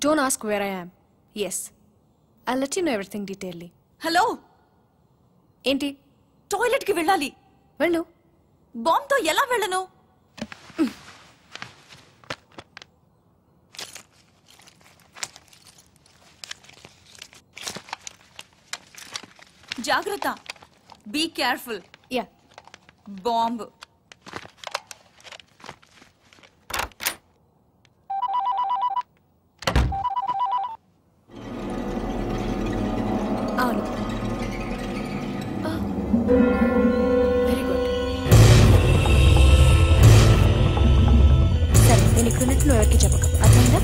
Don't ask where I am. Yes. I'll let you know everything detailedly. Hello ఏంటి? Toilet కి వెళ్ళాలి. వెళ్ళు. Bomb తో ఎలా వెళ్ళను? జాగ్రత్త. Be careful. యా. బాంబ్. అవును. Very good. సరే, నేను ఇక్కడ ఉన్నట్టు నువ్వు ఎవరికి చెప్పక, అర్థమైందా?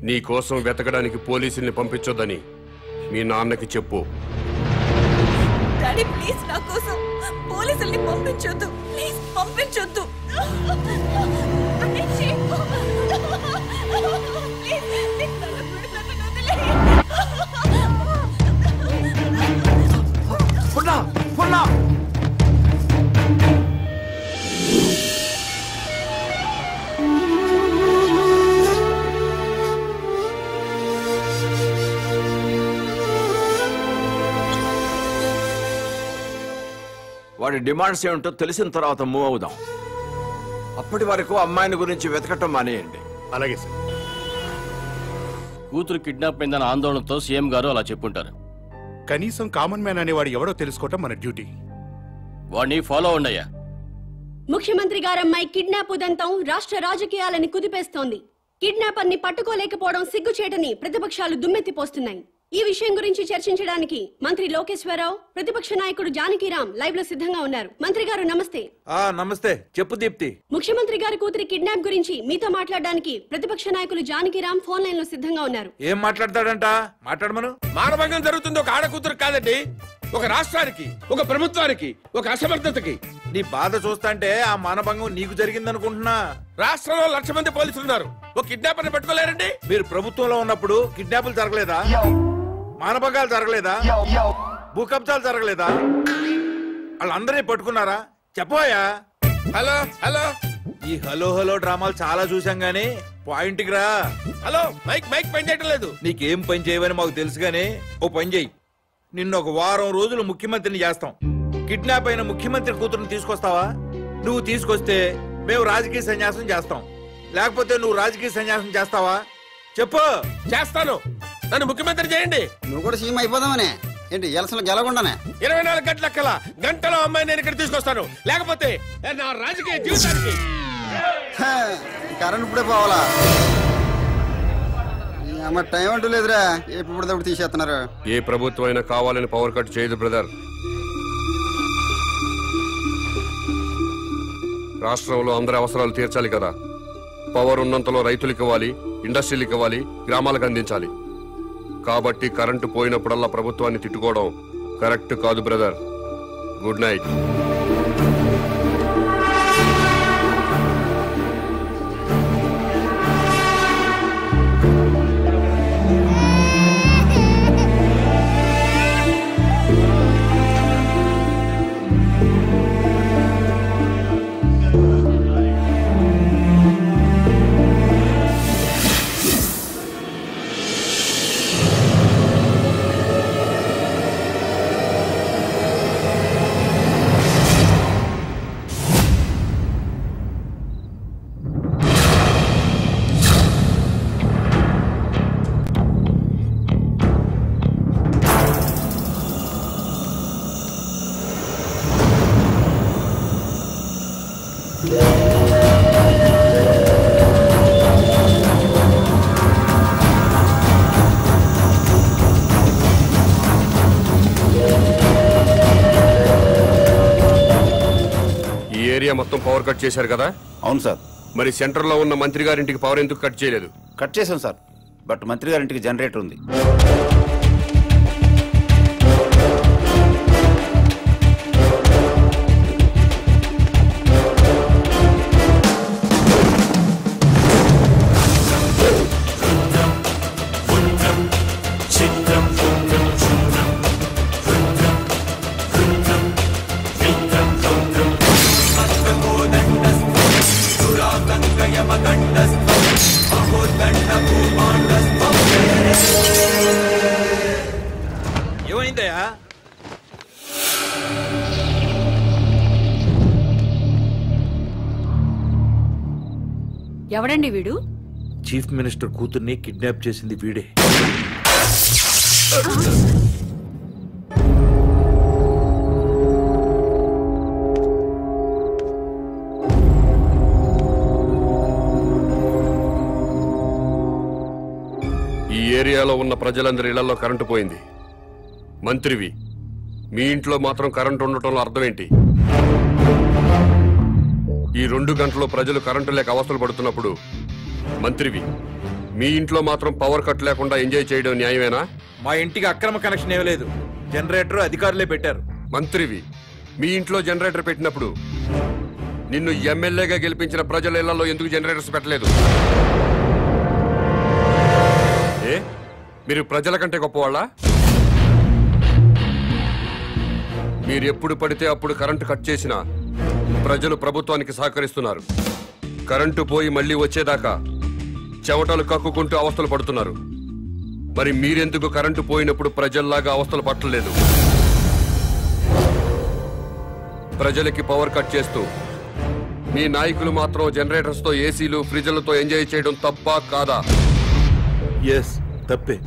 నీ కోసం వెతకడానికి పోలీసుల్ని పంపించొద్దని మీ నాన్నకి చెప్పు. డాడీ ప్లీజ్ నా కోసం పోలీసుల్ని పంపించొద్దు. ప్లీజ్ పంపించొద్దు. వాడి డిమాండ్స్ ఏమిటో తెలిసిన తర్వాత మూవ్ అవుదాం. అప్పటి వరకు అమ్మాయిని గురించి వెతకటం మానేయండి. అలాగే సార్. కూతురు కిడ్నాప్ అయిందన్న ఆందోళనతో సీఎం గారు అలా చెప్పుంటారు. కనీసం కామన్ మ్యాన్ అనేవాడు ఎవడో తెలుసుకోవటం మన డ్యూటీ. వాడిని ఫాలో అవ్వండియ్యా. ముఖ్యమంత్రి గారమ్మాయి కిడ్నాప్ ఉదంతం రాష్ట్ర రాజకీయాలని కుదిపేస్తోంది. కిడ్నాపర్ ని పట్టుకోలేకపోవడం సిగ్గుచేటని ప్రతిపక్షాలు దుమ్మెత్తిపోస్తున్నాయి. ఈ విషయం గురించి చర్చించడానికి మంత్రి లోకేశ్వరరావు, ప్రతిపక్ష నాయకుడు జానకిరామ్ లైవ్ లో సిద్ధంగా ఉన్నారు. మంత్రి గారు నమస్తే. నమస్తే. చెప్పు దీప్తి. ముఖ్యమంత్రి గారి కూతురి కిడ్నాప్ గురించి మీతో మాట్లాడడానికి ప్రతిపక్ష నాయకులు జానకిరామ్ ఫోన్ లైన్ లో సిద్ధంగా ఉన్నారు. ఏం మాట్లాడతాడంట? మాట్లాడమను. మానభంగం జరుగుతుంది ఒక ఆడ కూతురు కాదండి, ఒక రాష్ట్రానికి, ఒక ప్రభుత్వానికి, ఒక అసమర్థతకి. నీ బాధ చూస్తాంటే ఆ మానభంగం నీకు జరిగిందనుకుంటున్నా. రాష్ట్రంలో 1,00,000 మంది పోలీసులు ఉన్నారు, ఒక కిడ్నాపర్ని పట్టుకోలేరండి. మీరు ప్రభుత్వంలో ఉన్నప్పుడు కిడ్నాపులు జరగలేదా? మానభంగాలు జరగలేదా? భూకబ్జాలు జరగలేదా? వాళ్ళందరినీ పట్టుకున్నారా? చెప్పోయా. Hello hello. ఈ హలో హలో డ్రామాలు చాలా చూసాం గానీ పాయింట్కి రా. హలో మైక్ మైక్ పని చేయటం లేదు. నీకేం పని చేయవని మాకు తెలుసు గానీ ఓ పని చెయ్యి. నిన్ను ఒక వారం రోజులు ముఖ్యమంత్రిని చేస్తాం. కిడ్నాప్ అయిన ముఖ్యమంత్రి కూతురుని తీసుకొస్తావా? నువ్వు తీసుకొస్తే మేము రాజకీయ సన్యాసం చేస్తాం. లేకపోతే నువ్వు రాజకీయ సన్యాసం చేస్తావా? చెప్పు. చేస్తాను. నన్ను ముఖ్యమంత్రి చేయండి. నువ్వు కూడా సీఎం అయిపోదామనే ఏంటి? ఎలసలు గెలకుండానే 24 గంటల గంటలో అమ్మాయి నేను ఇక్కడ తీసుకొస్తాను. లేకపోతే నా రాజకీయ జీవితానికి కరెంట్ ఇప్పుడే పోవాలా? అమ్మ టైం అంటూ లేదురా. ఎప్పుడు తీసేస్తున్నారు. ఏ ప్రభుత్వం అయినా కావాలని పవర్ కట్ చేయదు బ్రదర్. రాష్ట్రంలో అందరి అవసరాలు తీర్చాలి కదా. పవర్ ఉన్నంతలో రైతులకు ఇవ్వాలి, ఇండస్ట్రీలకు ఇవ్వాలి, గ్రామాలకు అందించాలి. కాబట్టి కరెంటు పోయినప్పుడల్లా ప్రభుత్వాన్ని తిట్టుకోవడం కరెక్ట్ కాదు బ్రదర్. Good night. మొత్తం పవర్ కట్ చేశారు కదా? అవును సార్. మరి సెంటర్ లో ఉన్న మంత్రి గారింటికి పవర్ ఎందుకు కట్ చేయలేదు? కట్ చేశాం సార్. బట్ మంత్రి గారింటికి జనరేటర్ ఉంది. ఏమైందయ్యా? ఎవడండి వీడు? చీఫ్ మినిస్టర్ కూతుర్ని కిడ్నాప్ చేసింది వీడే. ఈ ఏరియాలో ఉన్న ప్రజలందరి ఇళ్లలో కరెంటు పోయింది. మంత్రివి, మీ ఇంట్లో మాత్రం కరెంటు ఉండటంలో అర్థం ఏంటి? ఈ 2 గంటల్లో ప్రజలు కరెంటు లేక అవస్థలు పడుతున్నప్పుడు మంత్రివి, మీ ఇంట్లో మాత్రం పవర్ కట్ లేకుండా ఎంజాయ్ చేయడం న్యాయమేనా? మా ఇంటికి అక్రమ కనెక్షన్ ఏమీ లేదు. జనరేటర్ అధికారులే పెట్టారు. మంత్రివి, మీ ఇంట్లో జనరేటర్ పెట్టినప్పుడు నిన్ను ఎమ్మెల్యేగా గెలిపించిన ప్రజల ఇళ్లలో ఎందుకు జనరేటర్స్ పెట్టలేదు? మీరు ప్రజల కంటే గొప్పవాళ్ళ? మీరు ఎప్పుడు పడితే అప్పుడు కరెంటు కట్ చేసినా ప్రజలు ప్రభుత్వానికి సహకరిస్తున్నారు. కరెంటు పోయి మళ్లీ వచ్చేదాకా చెవటలు కక్కుకుంటూ అవస్థలు పడుతున్నారు. మరి మీరెందుకు కరెంటు పోయినప్పుడు ప్రజల్లాగా అవస్థలు పట్టలేదు? ప్రజలకి పవర్ కట్ చేస్తూ మీ నాయకులు మాత్రం జనరేటర్స్ తో, ఏసీలు, ఫ్రిడ్జ్లతో ఎంజాయ్ చేయడం తప్పా కాదా? ఎస్, తప్పే.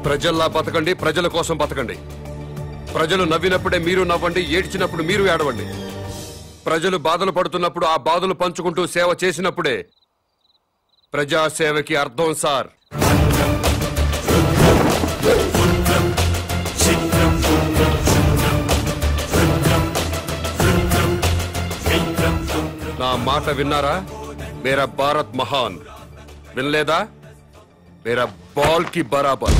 ప్రజల్లా బతకండి, ప్రజల కోసం బతకండి. ప్రజలు నవ్వినప్పుడే మీరు నవ్వండి, ఏడ్చినప్పుడు మీరు ఏడవండి. ప్రజలు బాధలు పడుతున్నప్పుడు ఆ బాధలు పంచుకుంటూ సేవ చేసినప్పుడే ప్రజాసేవకి అర్థం సార్. నా మాట విన్నారా? మేరా భారత్ మహాన్. వినలేదా? మేరా బాల్ కి బరాబర్.